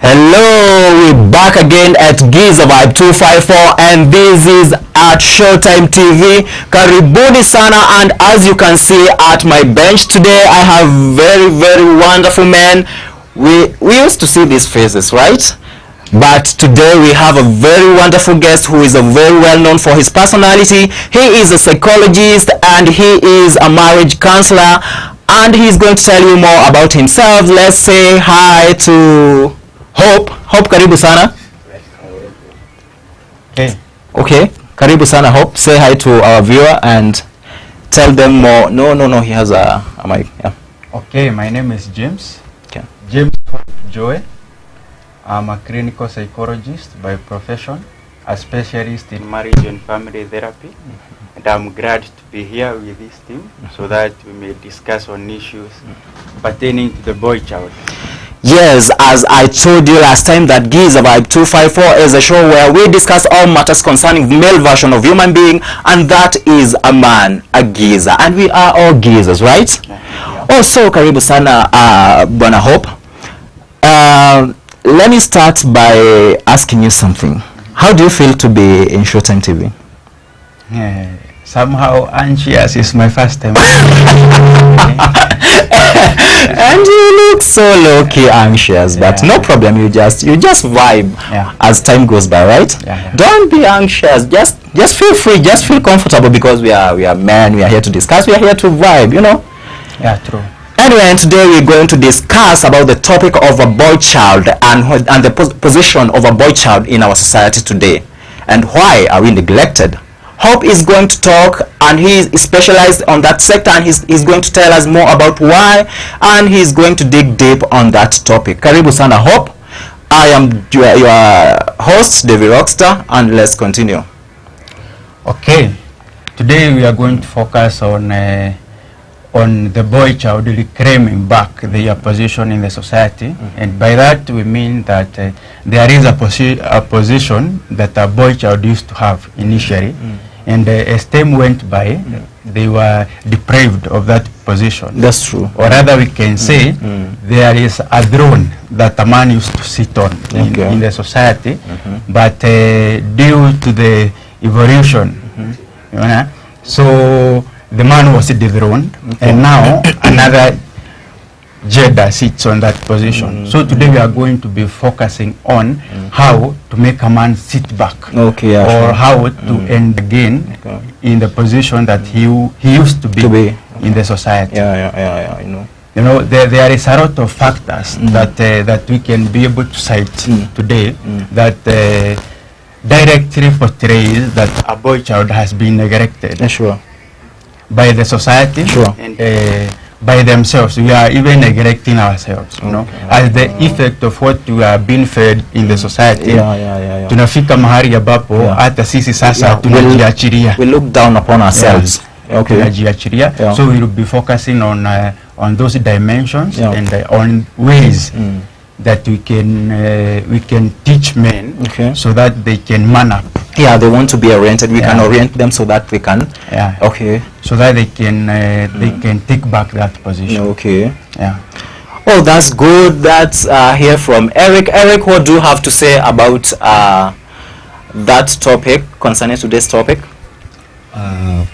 Hello, we're back again at GEEZER Vibe 254 and this is at Showtime TV. Karibuni sana, and as you can see at my bench today, I have very wonderful men. We used to see these faces, right? But today we have a very wonderful guest who is a very well known for his personality. He is a psychologist and he is a marriage counselor, and he's going to tell you more about himself. Let's say hi to Hope, karibu sana. Okay, karibu sana Hope. Say hi to our viewer and tell them more. No, he has a mic. Yeah. Okay, my name is James. Okay. James Joy. I'm a clinical psychologist by profession, a specialist in marriage and family therapy. And I'm glad to be here with this team so that we may discuss on issues pertaining to the boy child. Yes, as I told you last time, that GEEZER Vibe 254 is a show where we discuss all matters concerning the male version of human being, and that is a man, a geezer, and we are all geezers, right? Yeah. Also, karibu sana, Bwana Hope. Let me start by asking you something. How do you feel to be in Showtime TV? Somehow anxious. Is my first time. And you look so low-key anxious, but no problem, you just vibe as time goes by, right? Don't be anxious, just feel free, just feel comfortable, because we are men, we are here to discuss, we are here to vibe, you know. Yeah, true. Anyway, and today we're going to discuss about the topic of a boy child and the position of a boy child in our society today, and why are we neglected. Hope is going to talk, and he is specialized on that sector, and he's going to tell us more about why, and he's going to dig deep on that topic. Karibu sana Hope. I am your host, DAVIE ROCKSTAR, and let's continue. Okay, today we are going to focus on the boy child reclaiming back their position in the society, and by that we mean that there is a position that a boy child used to have initially, and as time went by, they were deprived of that position. That's true. Or rather we can say there is a throne that a man used to sit on in the society, but due to the evolution, so the man was dethroned, and now another gender sits on that position. So today we are going to be focusing on how to make a man sit back, or how to end again in the position that he used to be in the society. I know. You know, there is a lot of factors that we can be able to cite today that directly portrays that a boy child has been neglected. By the society and by themselves. We are even neglecting ourselves, you know, as the effect of what we are being fed in the society. Tunafika mahali ambapo hata sisi sasa tunajiachilia. We look down upon ourselves. Tunajiachilia. So we will be focusing on those dimensions and on ways that we can teach men so that they can man up. Yeah, they want to be oriented. We can orient them so that they can. So that they can take back that position. Oh, that's good. That's here from Eric. Eric, what do you have to say about that topic concerning today's topic?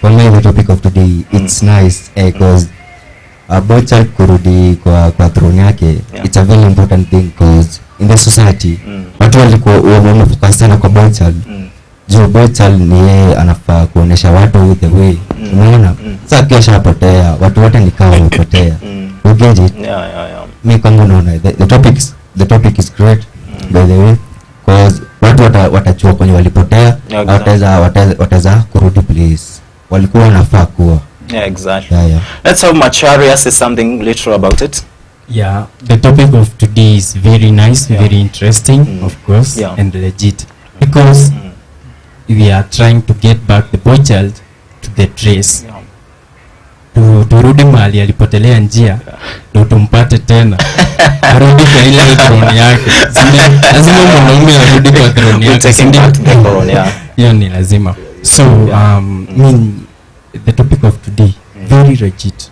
For me, the topic of today, it's nice because boy child kurudi kwa throne yake, it's a very important thing because in the society watu walikuwa wamefocus sana kwa boy child. Boy child ni yeye anafaa kuonesha watu the way. Unaona? Sasa kesha apotea, watu wote ni kama wapotea. You get it? Mimi kwangu naona the topic is great by the way, because watu watachua kwenye walipotea, wataweza kurudi place walikuwa wanafaa kuwa. Exactly. Let's have Macharia say something literal about it. Yeah, the topic of today is very nice, very interesting, of course, and legit, because we are trying to get back the boy child to the trace. Turudi mahali alipotelea njia, ndio tumpate tena. Arudi kwa ile throne yake. Lazima mwanaume arudi kwa throne yake. Hiyo ni lazima. So, the topic of today, very legit.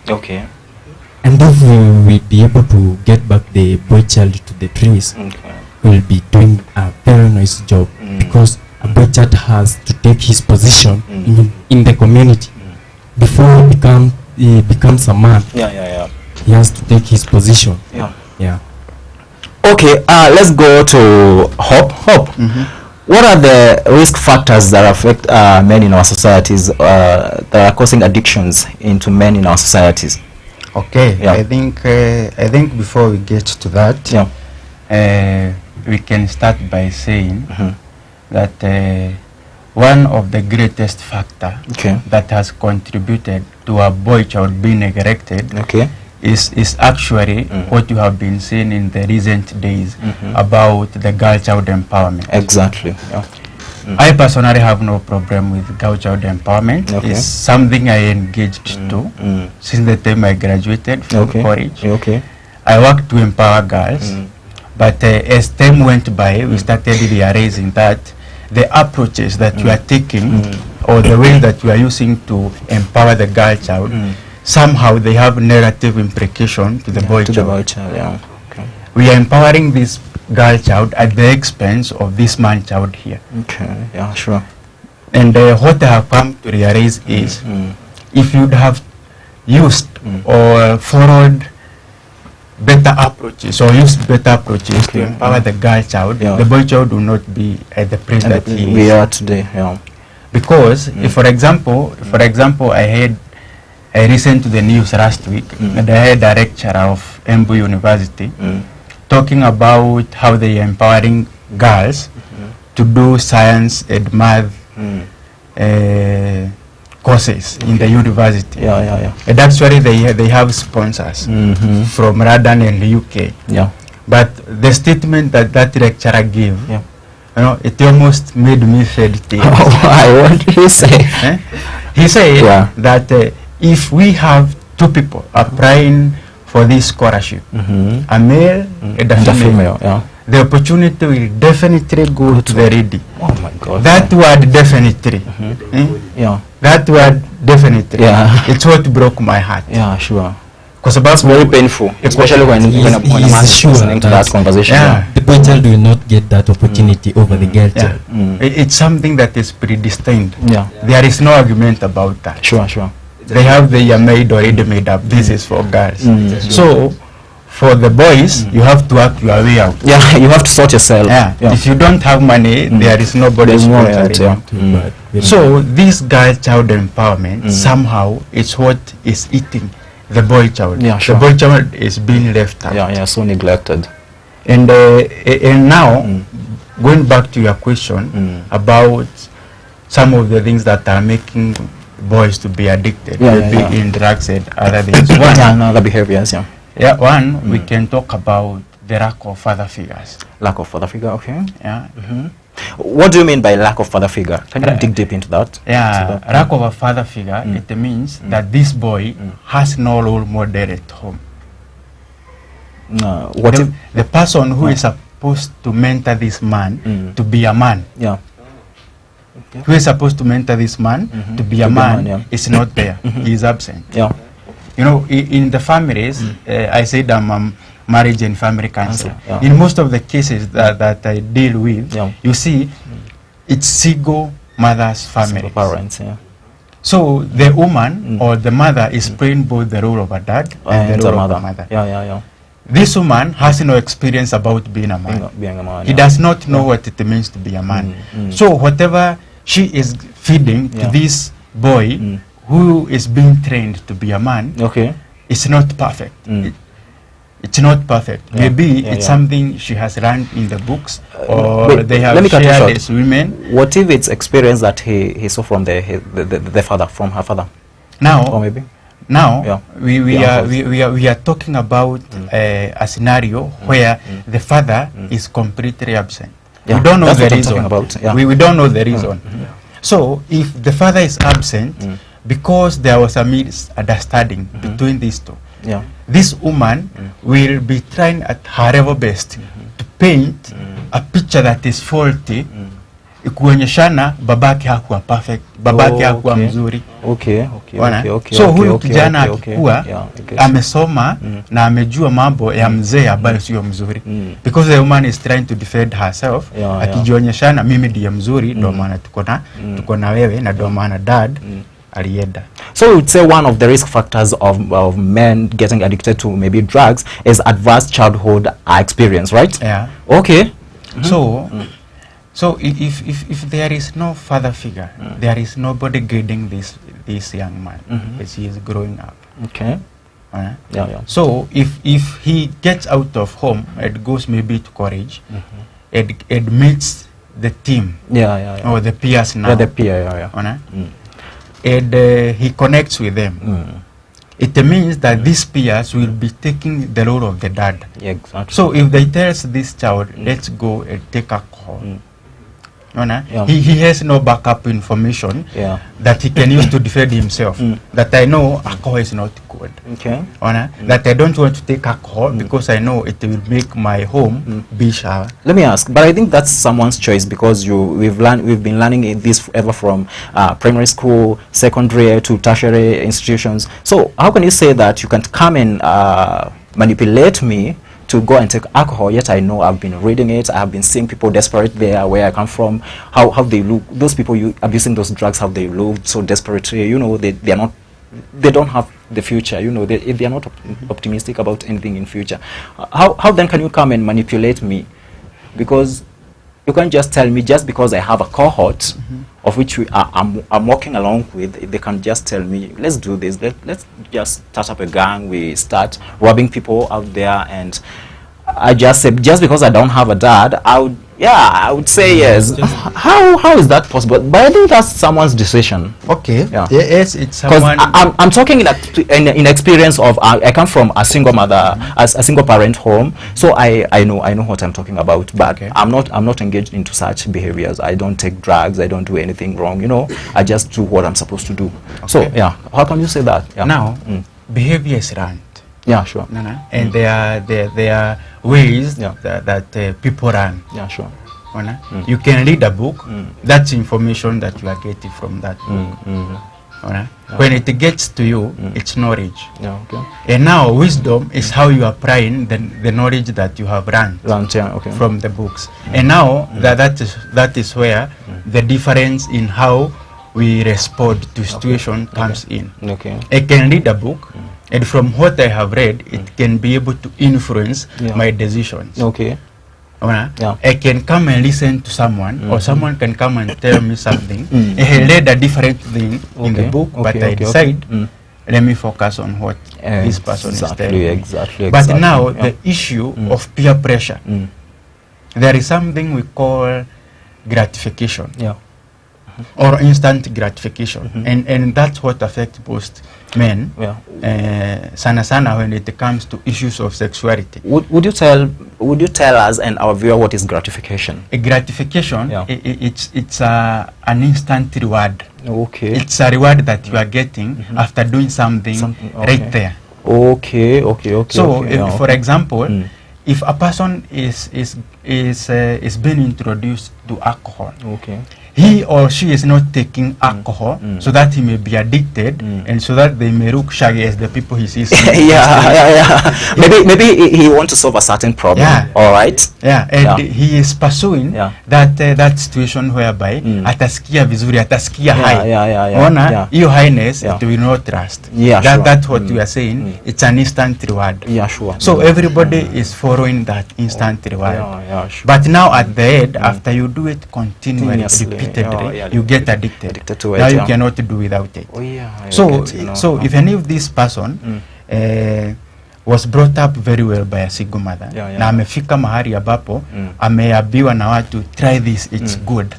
And if we will be able to get back the boy child to the trees, will be doing a very nice job, because a boy child has to take his position in the community before he becomes a man. He has to take his position. Okay, let's go to Hope. What are the risk factors that affect men in our societies, that are causing addictions into men in our societies? Okay, I think before we get to that, we can start by saying that one of the greatest factor that has contributed to a boy child being neglected is actually what you have been seeing in the recent days about the girl child empowerment. Exactly. I personally have no problem with girl child empowerment. It's something I engaged to since the time I graduated from college. I worked to empower girls, but as time went by, we started realizing that the approaches that we are taking or the way that we are using to empower the girl child, somehow they have negative implication to the boy child. We are empowering this girl child at the expense of this man child here. And what I have come to realize is, if you'd have used or followed better approaches or used better approaches to empower the girl child, the boy child will not be at the place that we are today. Because if, for example, I listened to the news last week, and I had a lecturer of Embu University talking about how they are empowering girls to do science and math courses in the university. And actually they have sponsors from London and the UK. But the statement that lecturer gave, it almost made me shed tears. What did he say? He said that if we have two people applying for this scholarship, a male and a female, the opportunity will definitely go to the lady. Oh my God. That word definitely. That word definitely. It's what broke my heart. Because it's very painful, especially when a man is listening to that conversation. The boy child will not get that opportunity over the girl child. It's something that is predestined. There is no argument about that. Sure. They have their already made up. This is for girls. So for the boys, you have to act your way out. You have to sort yourself. If you don't have money, there is nobody sponsoring you. So this girl child empowerment somehow is what is eating the boy child. The boy child is being left out. So neglected. And now going back to your question about some of the things that are making boys to be addicted, maybe in drugs and other things. Other behaviors. One, we can talk about the lack of father figures. Lack of father figure, What do you mean by lack of father figure? Can you dig deep into that? Lack of a father figure, it means that this boy has no role model at home. The person who is supposed to mentor this man to be a man, who is supposed to mentor this man to be a man, is not there. He is absent. You know, in the families, I said I'm a marriage and family counselor. In most of the cases that I deal with, you see, it's single mother's family. Single parents, So the woman or the mother is playing both the role of a dad and the role of a mother. This woman has no experience about being a man. He does not know what it means to be a man. So whatever she is feeding to this boy who is being trained to be a man, it's not perfect. It's not perfect. Maybe it's something she has learned in the books, or they have shared as women. What if it's experience that he saw from the father, from her father? Now, or maybe now we are talking about a scenario where the father is completely absent. We don't know the reason. We don't know the reason. So if the father is absent because there was a misunderstanding between these two, this woman will be trying at her level best to paint a picture that is faulty kuonyeshana babake hakuwa perfect, babake hakuwa mzuri. So huyu kijana akikuwa amesoma na amejua mambo ya mzee ambayo sio mzuri, because the woman is trying to defend herself, akijionyeshana mimi ndiye mzuri, ndio maana tuko na wewe, na ndio maana dad alienda. So we would say one of the risk factors of men getting addicted to maybe drugs is adverse childhood experience, right? Yeah. Okay. So if there is no father figure, there is nobody guiding this young man as he is growing up. Okay. So if he gets out of home and goes maybe to college, it meets the team, or the peers now, the peer, and he connects with them. It means that these peers will be taking the role of the dad. Exactly. So if they tell this child, let's go and take alcohol, he has no backup information that he can use to defend himself. That I know alcohol is not good. That I don't want to take alcohol because I know it will make my home be shower. Let me ask, but I think that's someone's choice, because we've been learning this ever from primary school, secondary to tertiary institutions. So how can you say that you can come and manipulate me to go and take alcohol, yet I know I've been reading it, I have been seeing people desperate there where I come from, how they look, those people abusing those drugs, how they look so desperately, you know, they don't have the future, you know, they are not optimistic about anything in future. How then can you come and manipulate me? Because you can't just tell me, just because I have a cohort of which I'm walking along with, they can just tell me, let's do this, let's just start up a gang, we start robbing people out there, and I just say, just because I don't have a dad, I would say yes. How is that possible? But I think that's someone's decision. Okay. Yes, it's someone. I'm talking in experience of I come from a single mother, as a single parent home, so I know what I'm talking about. But I'm not engaged into such behaviors. I don't take drugs. I don't do anything wrong. You know, I just do what I'm supposed to do. So how can you say that? Now, behavior is run. Yeah, sure. And there are ways that people run. Yeah, sure. You can read a book. That's information that you are getting from that book. When it gets to you, it's knowledge. And now wisdom is how you are applying the knowledge that you have learned from the books. And now that is where the difference in how we respond to situation comes in. I can read a book, and from what I have read, it can be able to influence my decisions. I can come and listen to someone, or someone can come and tell me something. I read a different thing in the book, but I decide, let me focus on what this person is telling me. But now, the issue of peer pressure, there is something we call gratification. Or instant gratification, and that's what affects most men. Sana when it comes to issues of sexuality. Would you tell us and our viewer what is gratification? A gratification, it's an instant reward. It's a reward that you are getting after doing something right there. So, for example, if a person is being introduced to alcohol, he or she is not taking alcohol so that he may be addicted and so that they may look shaggy as the people he sees. Maybe he wants to solve a certain problem. All right. And he is pursuing that situation whereby atasikia vizuri, atasikia high. Ona, your highness, it will not trust. That's what we are saying. It's an instant reward. So everybody is following that instant reward. But now at the end, after you do it continually, repeatedly, you get addicted to it. Now you cannot do without it. So if any of this person was brought up very well by a single mother, na amefika mahali ambapo ameambiwa na watu, try this, it's good,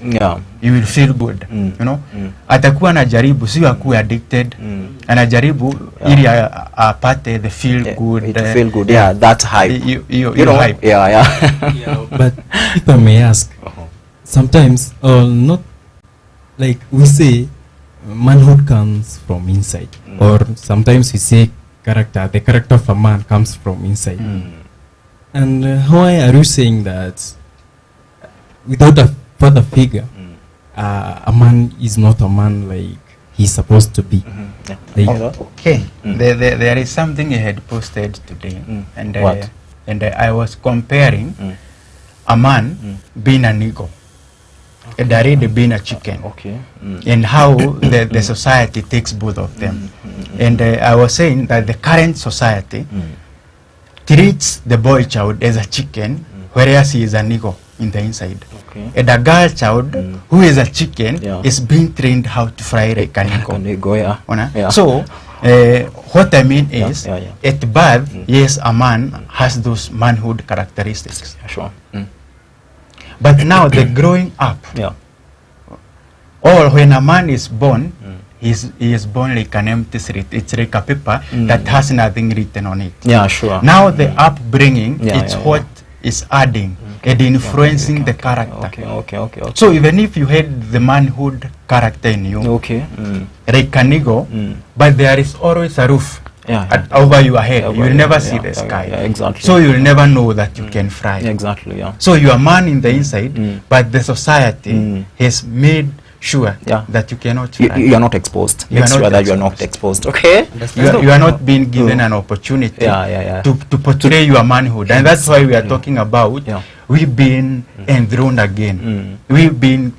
you will feel good, you know, atakuwa anajaribu, sio akuwe addicted, anajaribu ili apate the feel good, that hype, you know, hype. But if I may ask, sometimes not like we say manhood comes from inside, or sometimes we say the character of a man comes from inside. And why are you saying that without a father figure a man is not a man like he's supposed to be. Like, Okay, there is something I had posted today, and What? I was comparing a man being an eagle, a daridi being a chicken, Okay. and how the society takes both of them. And I was saying that the current society treats the boy child as a chicken, whereas he is an eagle in the inside. Okay. And a girl child who is a chicken Yeah. is being trained how to fly like an eagle. Can they go, yeah? Ona? Yeah. So, what I mean is, yeah. at birth, yes, a man has those manhood characteristics. Yeah, sure. But now the growing up, Yeah. or when a man is born, he is born like an empty slate. It's like a paper that has nothing written on it. Yeah, sure. Now the upbringing, Yeah, it's yeah, what is adding and influencing the character. Okay. So even if you had the manhood character in you, Okay. like an eagle, but there is always a roof over your head. Over You will your never head, see yeah, the sky. yeah, exactly. So you will never know that you can fly. Exactly, yeah. So you are man in the inside, but the society has made sure that you cannot fly. You are not exposed. You are Make not sure that you are not exposed. Okay. You are not being given an opportunity to portray your manhood. And that's why we are talking about we've been enthroned again. We've been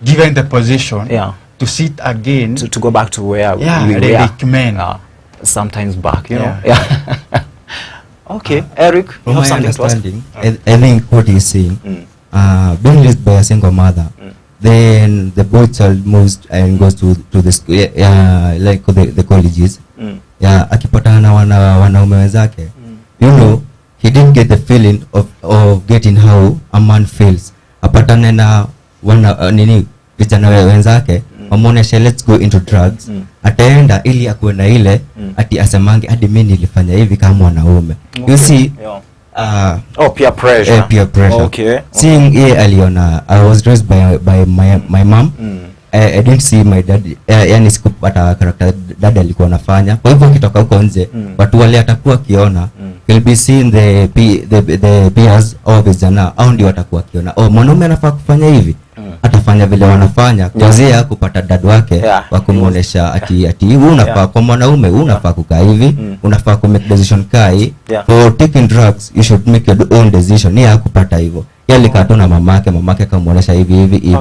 given the position to sit again. To go back to where we like were men. sometimes back, you know. Yeah. Okay, Eric, you From have my something to ask? understanding, I think what he's saying, being raised by a single mother, then the boy child moves and goes to the school, like the colleges. Akipatana na wanaume wenzake, you know, he didn't get the feeling of getting how a man feels. Apatane na nini vijana wenzake, wamuoneshe let's go into drugs. Ataenda ili akuwe na ile ati asemange hadi mimi nilifanya hivi kama mwanaume. You see, peer pressure. Peer pressure. Okay. Seeing aliona, I was raised by my mom. I didn't see my dad, yani sikupata character dad alikuwa anafanya. Kwa hivyo kitoka huko nje, watu wale atakuwa kiona, will be seeing the peers au vijana, au ndio watakuwa kiona, oh mwanaume anafaa kufanya hivi, atafanya vile wanafanya, kwanza kupata dad wake wa kumuonesha ati unafaa kwa mwanaume, unafaa kukaa hivi, unafaa ku make decision kai, for taking drugs you should make your own decision. Ni hakupata hivyo, yale katona mamake kamuonesha hivi.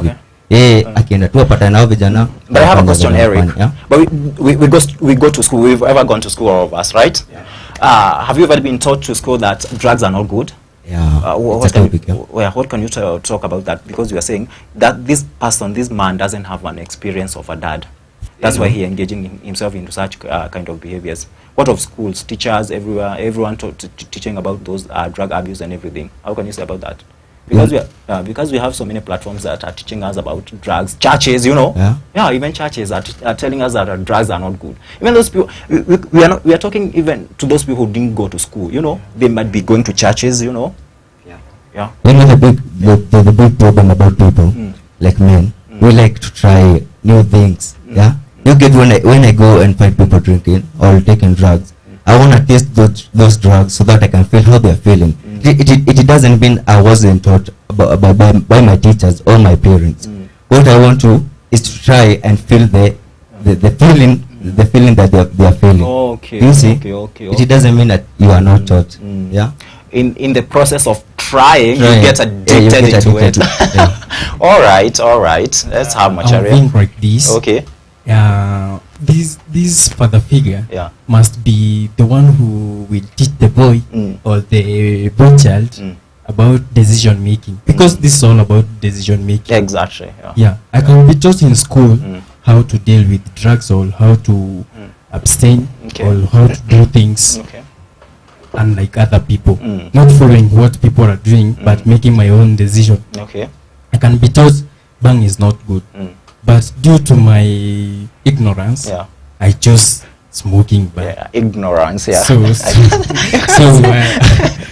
Akienda tu apata nao vijana. But I have a question, Eric. But we go to school. We've ever gone to school, all of us, right? Have you ever been taught to school that drugs are not good? What can you talk about that? Because you are saying that this man doesn't have an experience of a dad. That's why he engaging himself into such kind of behaviors. What of schools, teachers, everyone teaching about those drug abuse and everything? How can you say about that? Because we have so many platforms that are teaching us about drugs. Churches, you know, even churches are telling us that drugs are not good. Even those people, we are talking even to those people who didn't go to school. You know, they might be going to churches. You know, You know the big problem about people like men, we like to try new things. You get when I go and find people drinking or taking drugs, I want to taste those drugs so that I can feel how they are feeling. It doesn't mean I wasn't taught by my teachers or my parents. What I want to is to try and feel the feeling that they are feeling. Okay. You see, Okay. it doesn't mean that you are not taught. In the process of trying, you get addicted into it. All right. Let's have Macharia. I think like this. Okay. This father figure must be the one who will teach the boy or the boy child about decision making, because this is all about decision making. Exactly. I can be taught in school how to deal with drugs or how to abstain or how to do things unlike other people, not following what people are doing but making my own decision. I can be taught bang is not good, but due to my ignorance, I chose smoking bang. Ignorance. So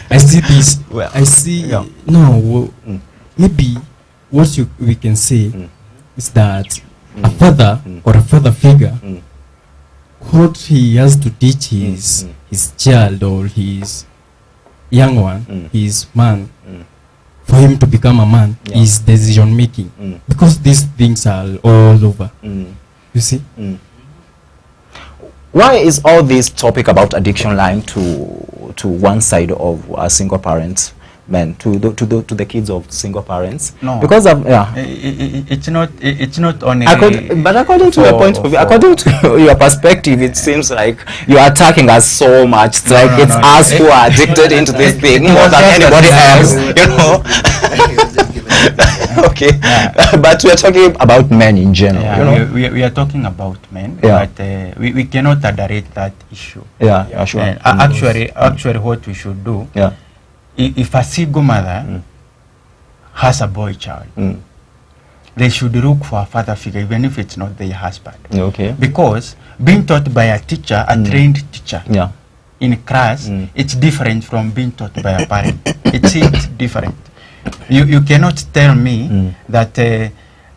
I see this. I see no. Maybe what we can say is that a father or a father figure, what he has to teach his child or his young one, his man, for him to become a man is decision making, because these things are all over. You see. Why is all this topic about addiction lying to one side of a single parent men, to the kids of single parents? No, because of it's not only. But according to your point of view, according to your perspective, it seems like you are attacking us so much. It's like it's us who are addicted into this thing more than anybody else. You know. Okay, but we are talking about men in general. Yeah, you know? we are talking about men, Yeah. but we cannot underrate that issue. Yeah, sure. Actually, what we should do, if a single mother has a boy child, they should look for a father figure, even if it's not their husband. Okay. Because being taught by a teacher, a trained teacher, in class, it's different from being taught by a parent. It's different. You cannot tell me that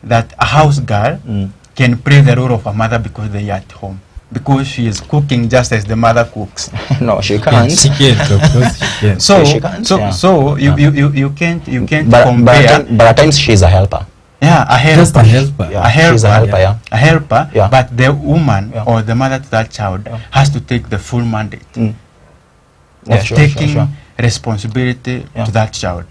that a house girl can play the role of a mother because they are at home, because she is cooking just as the mother cooks. No, she can't. She can't, of course she can. So she can't, so you can't But compare. but at times she's a helper. Yeah, a helper. Just a helper. Yeah, A helper, she's a helper. a helper. Yeah. But the woman or the mother to that child has to take the full mandate of taking responsibility to that child.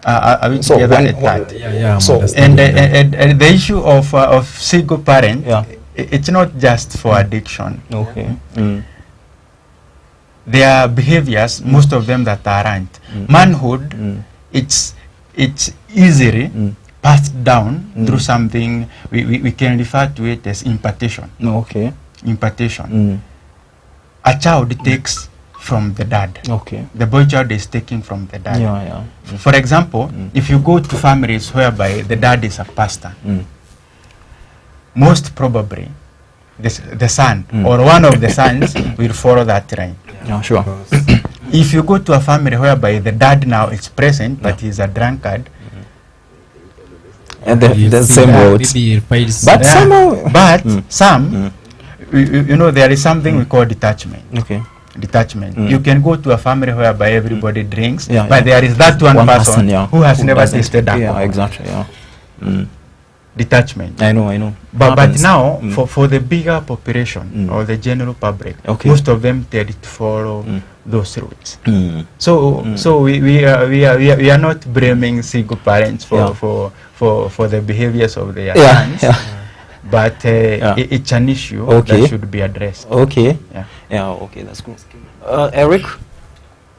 Are we So together when- at that? Yeah, I'm So, understanding that. And the issue of single parent, it's not just for addiction. Okay. There are behaviors, most of them that aren't. Manhood, it's easily passed down through something we can refer to it as impartation. Okay. Impartation. A child takes from the dad. Okay. The boy child is taking from the dad. Yeah. For example, if you go to families whereby the dad is a pastor, most probably the son or one of the sons will follow that line. Yeah, sure. If you go to a family whereby the dad now is present but he's a drunkard, And the same roads. But somehow, some, you know, there is something we call detachment. okay. Detachment. You can go to a family whereby everybody drinks, Yeah, but there is that one person who has never doesn't. tasted alcohol. Yeah, exactly. Yeah. Detachment. I know. But Happens. now, for the bigger population or the general public, most of them tend to follow those routes. So we are not blaming single parents for the behaviors of their sons, but it's an issue that should be addressed. Okay. Okay, that's good. Eric?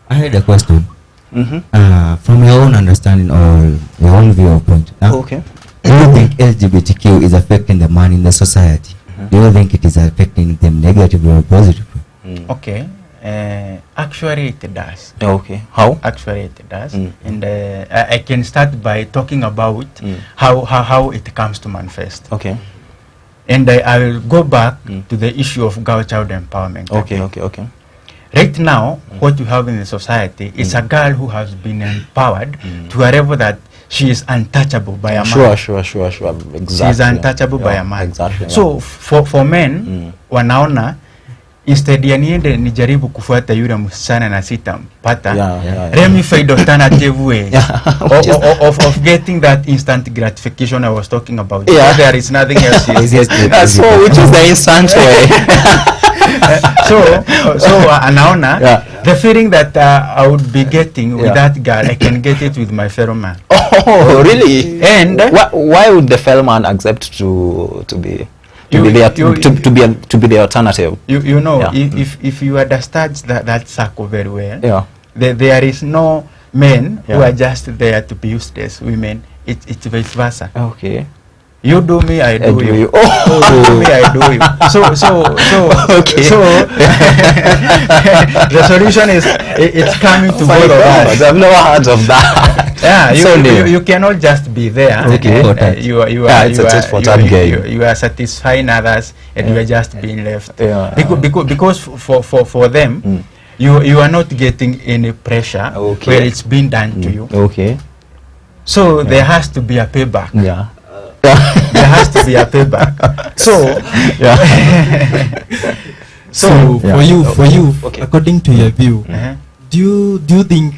I had a question. From your own understanding or your own viewpoint, Okay. do you think LGBTQ is affecting the man in the society? Do you think it is affecting them negatively or positively? Okay. Actually, it does. Okay. How? Actually, it does. And I can start by talking about how it comes to manifest. Okay. And I will go back to the issue of girl child empowerment. Okay. Right now, what we have in the society is a girl who has been empowered to a level that she is untouchable by a man. Sure. Exactly. She is untouchable by a man. Exactly. So for men, wanaona instead ya niende nijaribu kufuata yule msichana na sitampata, let me find alternative way of getting that instant gratification I was talking about. There is nothing else. So which is the instant way? so anaona the feeling that I would be getting with that girl, I can get it with my fellow man. Oh, really? And why would the fellow man accept to be the alternative? You know, if you understand that circle very well, there is no men who are just there to be useless. Women, it's vice versa. Okay. You do me, I do you. You do me, I do you. So the solution is it's coming to both of us. I've never heard of that. You cannot just be there. You are satisfying others, and you are just being left. Because for them, you are not getting any pressure where it's being done to you. Okay. So there has to be a payback. There has to be a payback. So for you, according to your view, do you think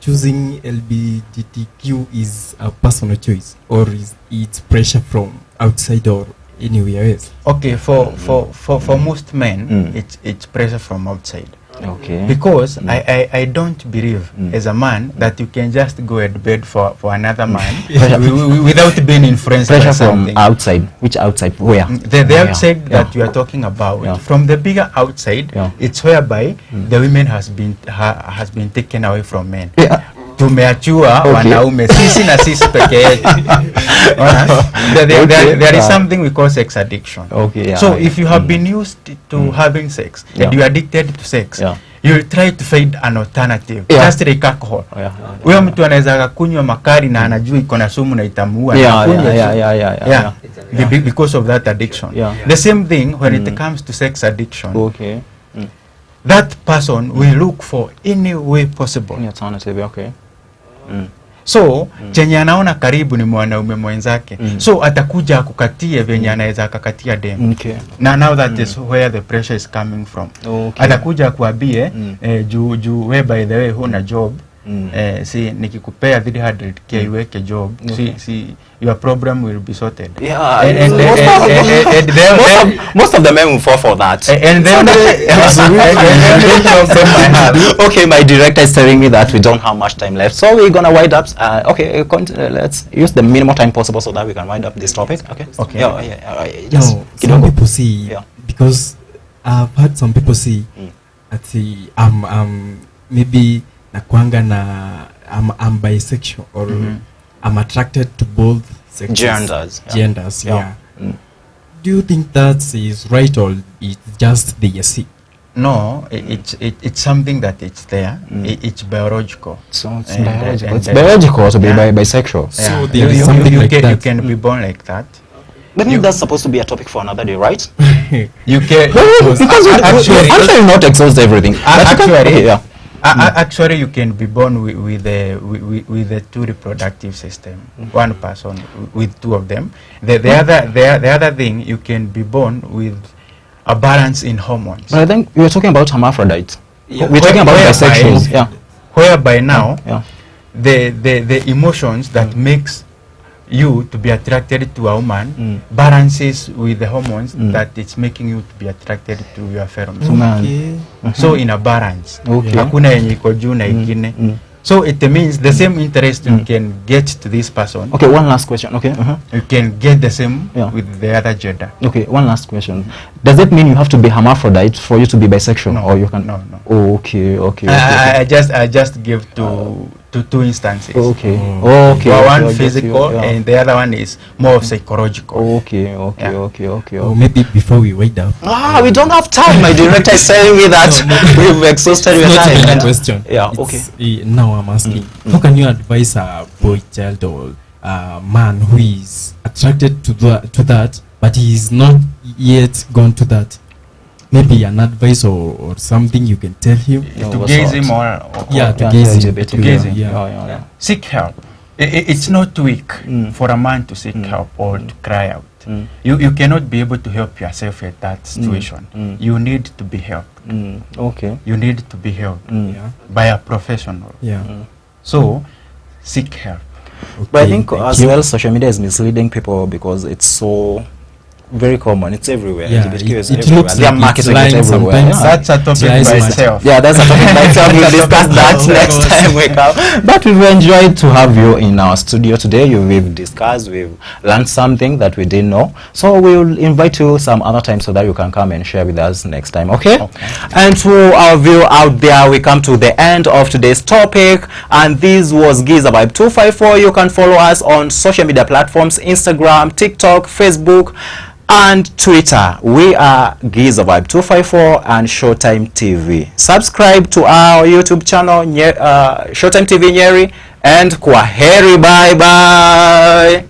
choosing LGBTQ is a personal choice, or is it pressure from outside or anywhere else? Okay, for most men, it's pressure from outside. Okay. Because I don't believe as a man that you can just go at bed for another man without being influenced by Pressure something. from outside. Which outside? Where? The outside that you are talking about, from the bigger outside, it's whereby the women has been taken away from men. Tumeachua wanaume sisi na sisi peke yetu. There is something we call sex addiction. So if you have been used to having sex and you are addicted to sex, you try to find an alternative, just like alcohol. Huyo mtu anaweza kunywa makari na anajua iko na sumu na itamuua. Because of that addiction. The same thing when it comes to sex addiction. That person will look for any way possible. Alternative, So chenye anaona karibu ni mwanaume mwenzake, so atakuja kukatie venye anaweza akakatia dem. Now that is where the pressure is coming from. Atakuja kuambie juu we by the way huna job, si nikikupea 300k iweke job, see your problem will be sorted. Most of the men will fall for that. And then okay, my director is telling me that we don't have much time left, so we're gonna wind up. Let's use the minimum time possible so that we can wind up this topic. Some people see, because I've heard some people see at the maybe nakwanga na I'm bisexual, or I'm attracted to both sexes, genders. Do you think that is right, or it's just the see? No, it's something that it's there. It's biological. So it's biological. It's biological to be bisexual. So there is something like that. You can be born like that. But that's supposed to be a topic for another day, right? You can because actually not exhaust everything. Actually, you can be born with the two reproductive system. One person with two of them. The other thing, you can be born with a balance in hormones. But I think we were talking about hermaphrodites. We're talking about bisexuals. Whereby now, the emotions that makes you to be attracted to a woman balances with the hormones that it's making you to be attracted to your fellow man. So in a balance. Hakuna yenye iko juu na ingine. So it means the same interest you can get to this person. Okay, one last question. You can get the same with the other gender. Okay, one last question. Does it mean you have to be hermaphrodite for you to be bisexual? No, or you can? No. I just give two instances. One physical and the other one is more psychological. Okay. Or maybe before we wait down. We don't have time. My director is telling me that we've exhausted your time. Not a question. Now I'm asking, how can you advise a boy child or a man who is attracted to that, but he is not yet gone to that? Maybe an advice or something you can tell him to gaze him to gaze him. Seek help. It's not weak for a man to seek help or to cry out. You cannot be able to help yourself at that situation. You need to be helped. You need to be helped by a professional. So seek help. But I think as well social media is misleading people because it's so very common. It's everywhere. It looks they are marketing it everywhere. That's a topic by itself. That's a topic by itself. We'll discuss that next time we come. But we've enjoyed to have you in our studio today. We've discussed, we've learned something that we didn't know. So we'll invite you some other time so that you can come and share with us next time. Okay? And to our viewer out there, we come to the end of today's topic. And this was GEEZER Vibe 254. You can follow us on social media platforms, Instagram, TikTok, Facebook, and Twitter. We are GEEZER Vibe 254 and Showtime TV. Subscribe to our YouTube channel, Showtime TV Nyeri, and kwaheri, bye bye.